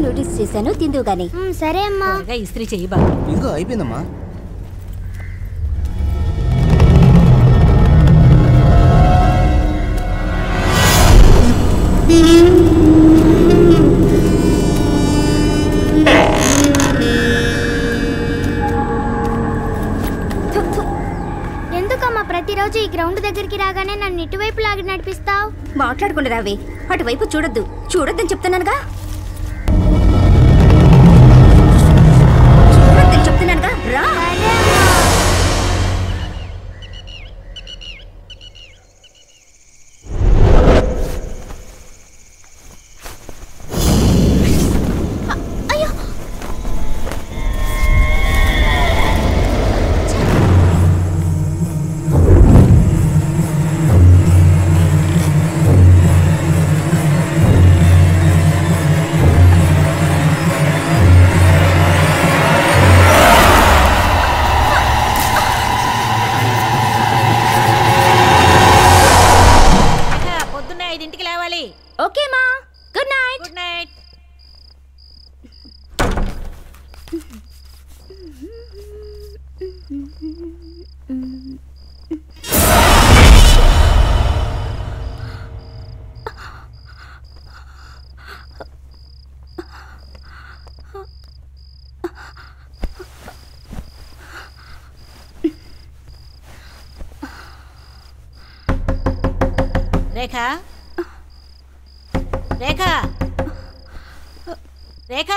Noodles చేశాను, తిందు గాని. సరే అమ్మా. ఇస్త్రీ చెయ్యి బాబు. ఇంకో అయిపోయిందమ్మా. ఎందుకమ్మా ప్రతిరోజు ఈ గ్రౌండ్ దగ్గరికి రాగానే నన్ను ఇటువైపు లాగి నడిపిస్తావు? మాట్లాడకుండా రావే, అటువైపు చూడొద్దు. చూడొద్దని చెప్తున్నానుగా. చూడొద్దని చెప్తున్నానుగా, రా. ఓకే మా, good night. Good night. Rekha, Rekha, Rekha.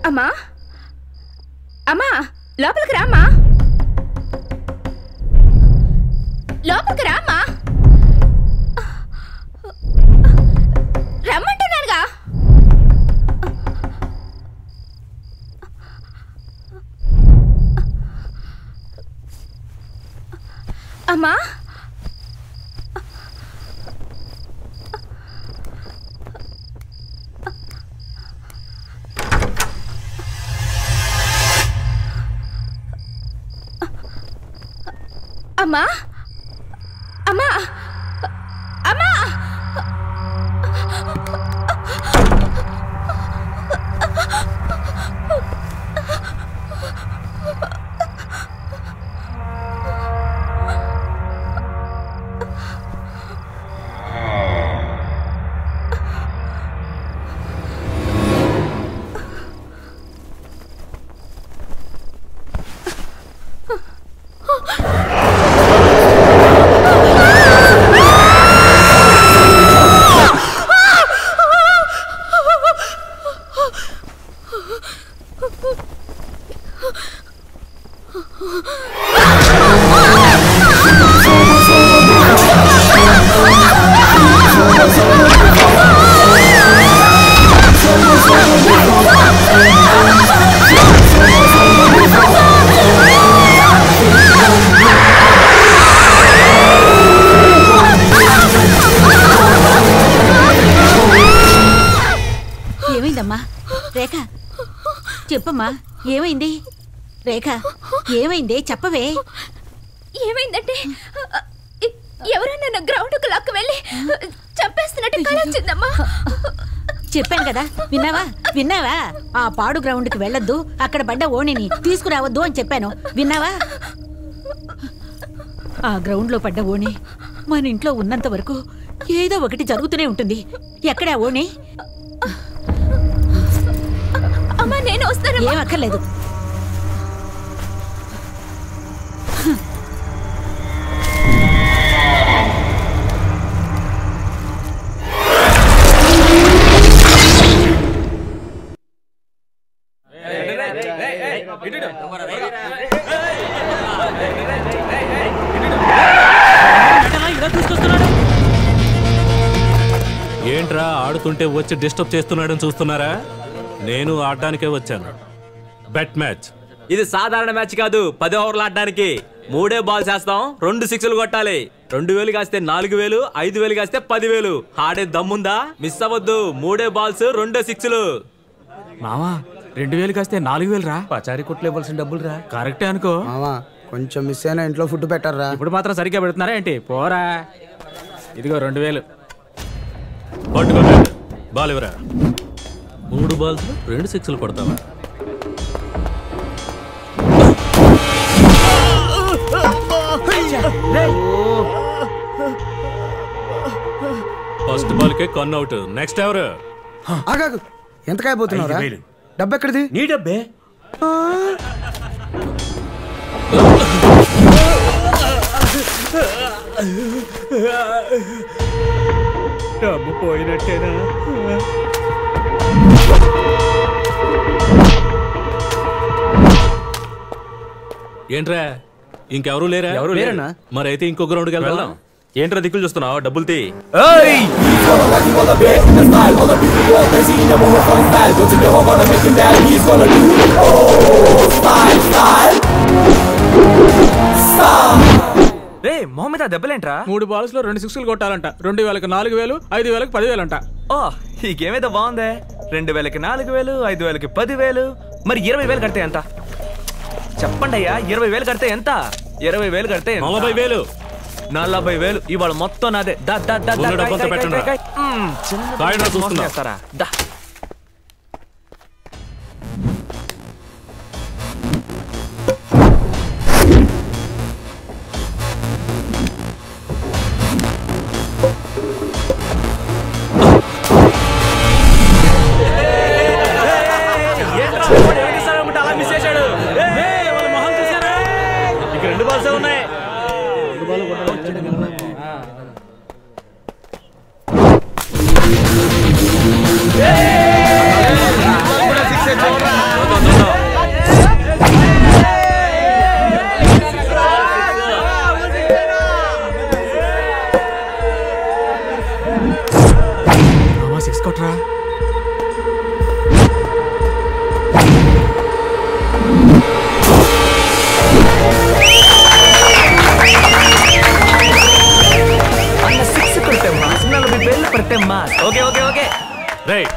అమ్మా, అమ్మా, లోపలికి రామ్మా. లోపలికి రామ్మా. రమ్మంటున్నానుగా. అమ్మా, అమ్మా, అమ్మా, అమ్మా. ఏమైందమ్మా? రేఖ చెప్పమ్మా, ఏమైంది? రేఖ ఏమైంది చెప్పవే. ఏమైందంటే ఎవరైనా నా గ్రౌండ్కు లాక్కు వెళ్ళి చంపేస్తున్నట్టు కల వచ్చిందమ్మా. చెప్పాను కదా, విన్నావా? విన్నావా? ఆ పాడు గ్రౌండ్కి వెళ్ళొద్దు, అక్కడ పడ్డ ఓణిని తీసుకురావద్దు అని చెప్పాను. విన్నావా? ఆ గ్రౌండ్లో పడ్డ ఓణి మన ఇంట్లో ఉన్నంత వరకు ఏదో ఒకటి జరుగుతూనే ఉంటుంది. ఎక్కడా ఓణి? అమ్మా నేను వస్తాను. ఏం అక్కర్లేదు. ఏంట్రా ఆడుతుంటే వచ్చి డిస్టర్బ్ చేస్తున్నాడని చూస్తున్నారా? నేను ఆడడానికే వచ్చాను. Bet match. ఇది సాధారణ మ్యాచ్ కాదు, 10 ఓవర్లు ఆడడానికి. 3 బాల్స్ వేస్తాం, 2 సిక్స్లు కొట్టాలి. 2000 కాస్తే 4000, 5000 కాస్తే 10,000. ఆడే దమ్ముందా? మిస్ అవ్వద్దు. 3 బాల్స్ 2 సిక్స్లు. మామా 2000 కాస్తే 4000 రా. పచారీ కొట్లు ఇవ్వాల్సిన డబ్బులు రా. కరెక్టే అనుకో మామా, కొంచెం మిస్ అయినా ఇంట్లో ఫుడ్ పెట్టారా? ఇప్పుడు మాత్రం సరిగ్గా పెడుతున్నారా ఏంటి? పోరా, ఇదిగో 2000. పట్టుకోండి, బాల్ ఇవ్వరా. 3 బాల్స్ 2 సిక్స్లు కొడతావా? ఫస్ట్ బాల్ కే కన్ అవుట్. నెక్స్ట్ ఎవరు? ఆగాగు, ఎంత కాయబోతున్నావురా? డబ్బు ఎక్కడిది? నీ డబ్బే. డబ్బు పోయినట్టేనా? ఏంట్రా ఇంకెవరూ లేరా? ఎవరు లేరన్నా. మరైతే ఇంకో గ్రౌండ్కి వెళ్దాం. ఏంట్రా దిక్కులు చూస్తున్నావు? డబ్బులు తీ. రే మొహమ్మద్, ఆ దెబ్బలేంట్రా? 3 బాల్స్ లో 2 సిక్స్లు కొట్టాలంట. 2000కి 4000, 5000కి 10,000 అంట. ఓ ఈ గేమ్ ఏదో బాగుందే. 2000కి 4000, 5000కి 10,000. మరి 20,000 కడితే ఎంత? చెప్పండి అయ్యా, 20,000 కడితే ఎంత? 20,000 కడితే 40,000. 40,000 ఇవాళ మొత్తం నాదే. చూస్తారా? ఇక 2 బాల్స్ ఉన్నాయి. సిక్స్ కొట్రా.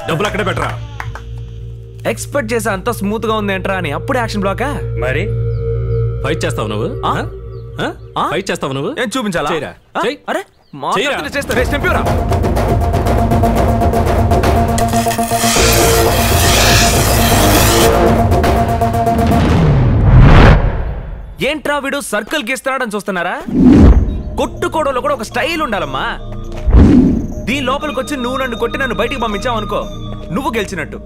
డబ్బులు అక్కడే పెట్టరా. ఎక్స్పెక్ట్ చేసా అంత స్మూత్ గా ఉంది ఏంట్రా అని. అప్పుడు యాక్షన్ బ్లాకా? మరి ఫైట్ చేస్తావు నువ్వు? ఫైట్ చేస్తావు నువ్వు? ఏం చూపించాలా? చేయరా. అరే చేస్తా. స్టెంప్యూరా. ఏంట్రా వీడు సర్కిల్ గీస్తున్నాడని చూస్తున్నారా? కొట్టుకోవడంలో కూడా ఒక స్టైల్ ఉండాలమ్మా. దీని లోపలికి వచ్చి నువ్వు నన్ను కొట్టి నన్ను బయటికి పంపించావు అనుకో, నువ్వు గెలిచినట్టు.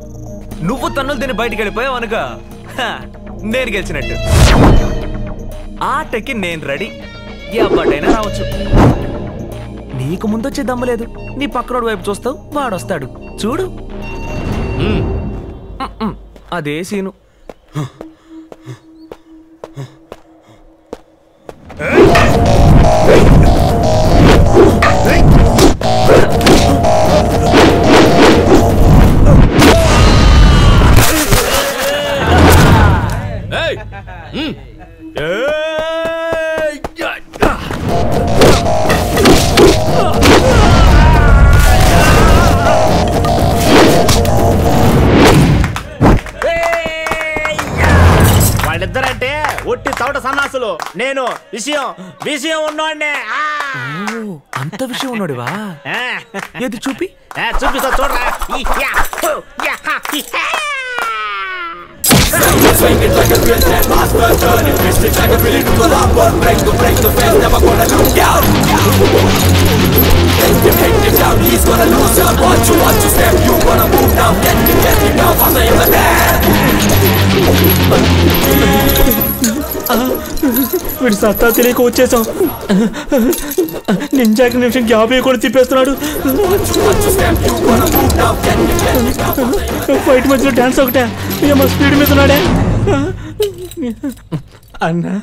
నువ్వు తన్నులు దీన్ని బయటికి వెళ్ళిపోయావు అనుకో, నేను గెలిచినట్టు. ఆటకి నేను రెడీ. ఎవ్వడైనా రావచ్చు. నీకు ముందొచ్చే దమ్ము లేదు. నీ పక్కనోడు వైపు చూస్తావు, వాడొస్తాడు. చూడు అదే సీను. వాళ్ళిద్దరంటే ఒట్టి చౌట సన్నాసులు. నేను విషయం ఉన్నోడ్నే. అంత విషయం ఉన్నాడువా? ఏది చూపి. చూపిస్తా చూడరా. Swing it like a real jet master, turn it, twist it like a really do the long one. Break the fence, never gonna look down. Get him down, he's gonna lose up. Want to step, you wanna move now. Get him down, faster in the bed. వీడు సత్తా తెలియక వచ్చేసాం. నింజాకి నిమిషం gap కూడా తిప్పేస్తున్నాడు. Fight మధ్యలో dance ఒకటే. ఏమో speed మీద ఉన్నాడే అన్నా.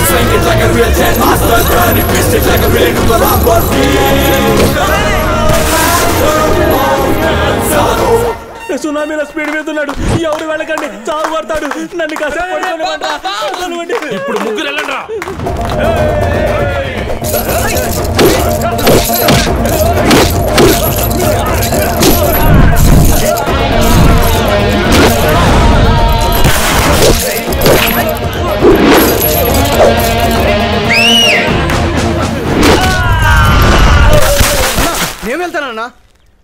Swing it like a real jet master, turn it, twist it like a really do the long one. సునామీలో స్పీడ్ మీద ఉన్నాడు. ఎవరు వెళ్ళకండి, చావు పడతాడు. నన్ను కాసేపు ఇప్పుడు ముగ్గురు వెళ్ళండి. నేను వెళ్తానన్నా.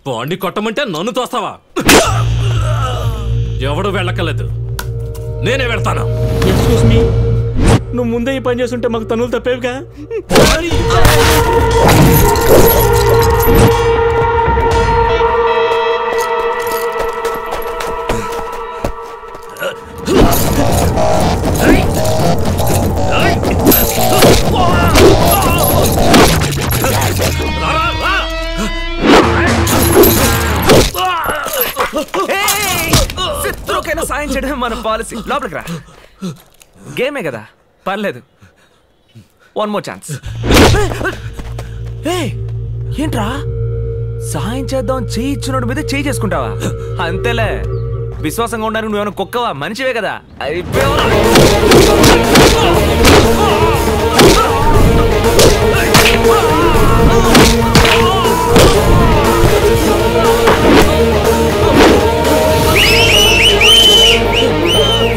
బాండి కొట్టమంటే నన్ను తోస్తావా? ఎవడు వెళ్ళక్కర్లేదు, నేనే వెళ్తాను. ఎక్స్క్యూజ్ మీ, నువ్వు ముందే ఈ పని చేస్తుంటే మాకు తనులు తప్పేవిగా. శత్రువుకైనా సాయం చేయడమే మన పాలసీ. లోపలికి రా, గేమే కదా, పర్లేదు. One more chance. ఏంట్రా సాయం చేద్దాం చేయి ఇచ్చినోడి మీద చేయి చేసుకుంటావా? అంతేలే, విశ్వాసంగా ఉండడానికి నువ్వేమైనా కుక్కవా? మనిషివే కదా.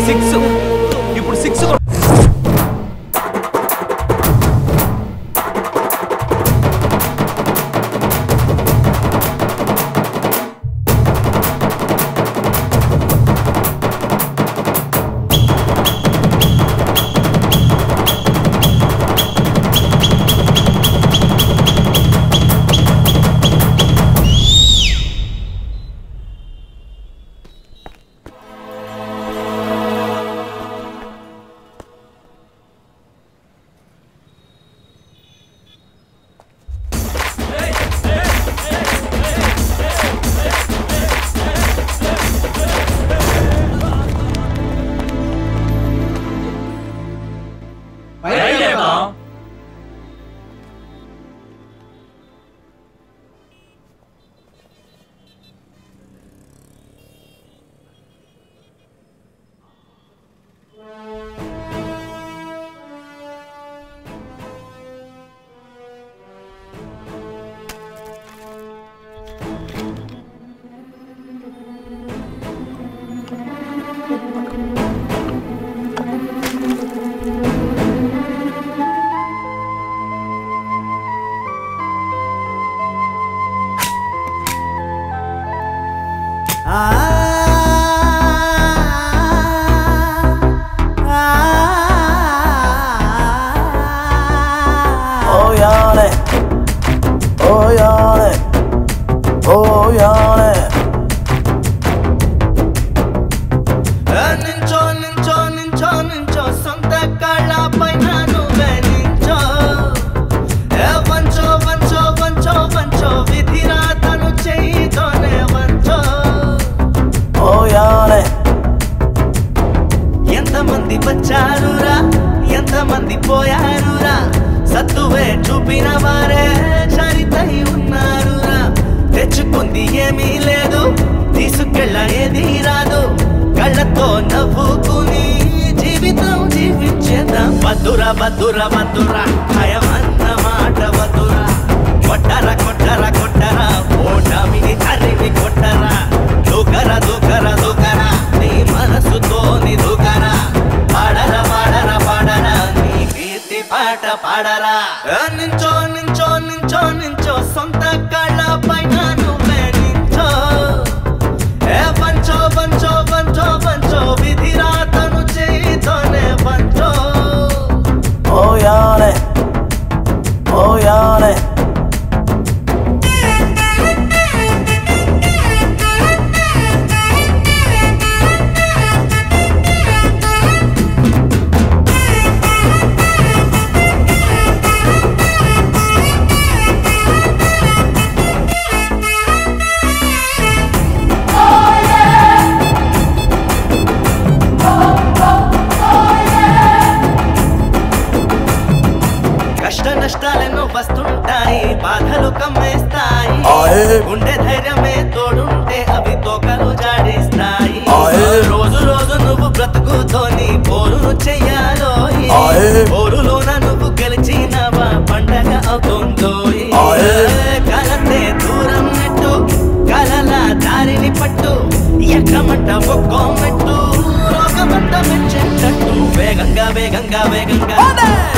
సిక్స్, ఇప్పుడు సిక్స్.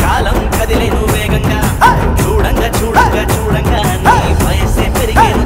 కాలం కదిలేను వేగంగా చూడంగా చూడంగా చూడంగా నీ వయసే పెరిగేను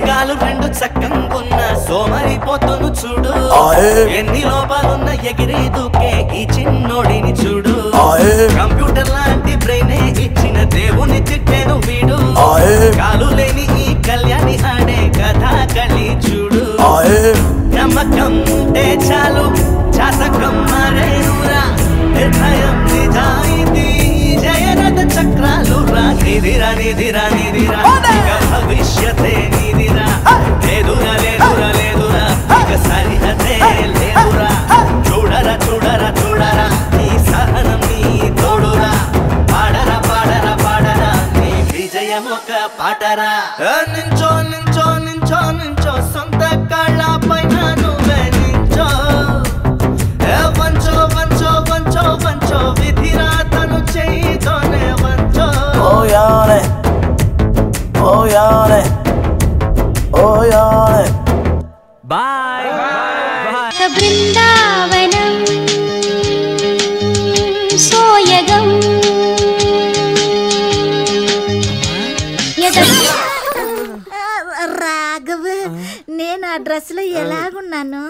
కాలు రెండు చక్కంగున్న సోమరిపోతును చూడు ఎన్ని లోపాలున్న ఎగిరి దూకే ఈ చిన్నోడిని చూడు కంప్యూటర్ లాంటి బ్రెయినే ఇచ్చిన దేవుని తిట్టేను వీడు కాలు లేని ఈ కళ్యాణి ఆడే కథా కళి చూడు నమ్మకం ఉంటే చాలు జాతకం మారేనురా నిర్ణయం నిజాయితీ జయరథ చక్రాలు రా నిధిరా నిధిరా నిధిరా భవిష్యతే నిధిరా లేదురా లేదురా లేదురా ఇక సరిహదే లేదురా చూడరా చూడరా చూడరా నీ సహనం నీ తోడురా పాడరా పాడరా పాడరా నీ విజయం ఒక పాటరా నించో నించో నించో నించో సొంత కాళ్ళ పైన నువ్వే నించో వంచో వంచో వంచో వంచో విధిరా తను చేయితోనే వంచో ఓ యారే ఓ యారే ఓ యారే బాయ్ బృందావనం సోయగం రాఘవ్ నేను ఆ డ్రెస్ లో ఎలాగున్నాను?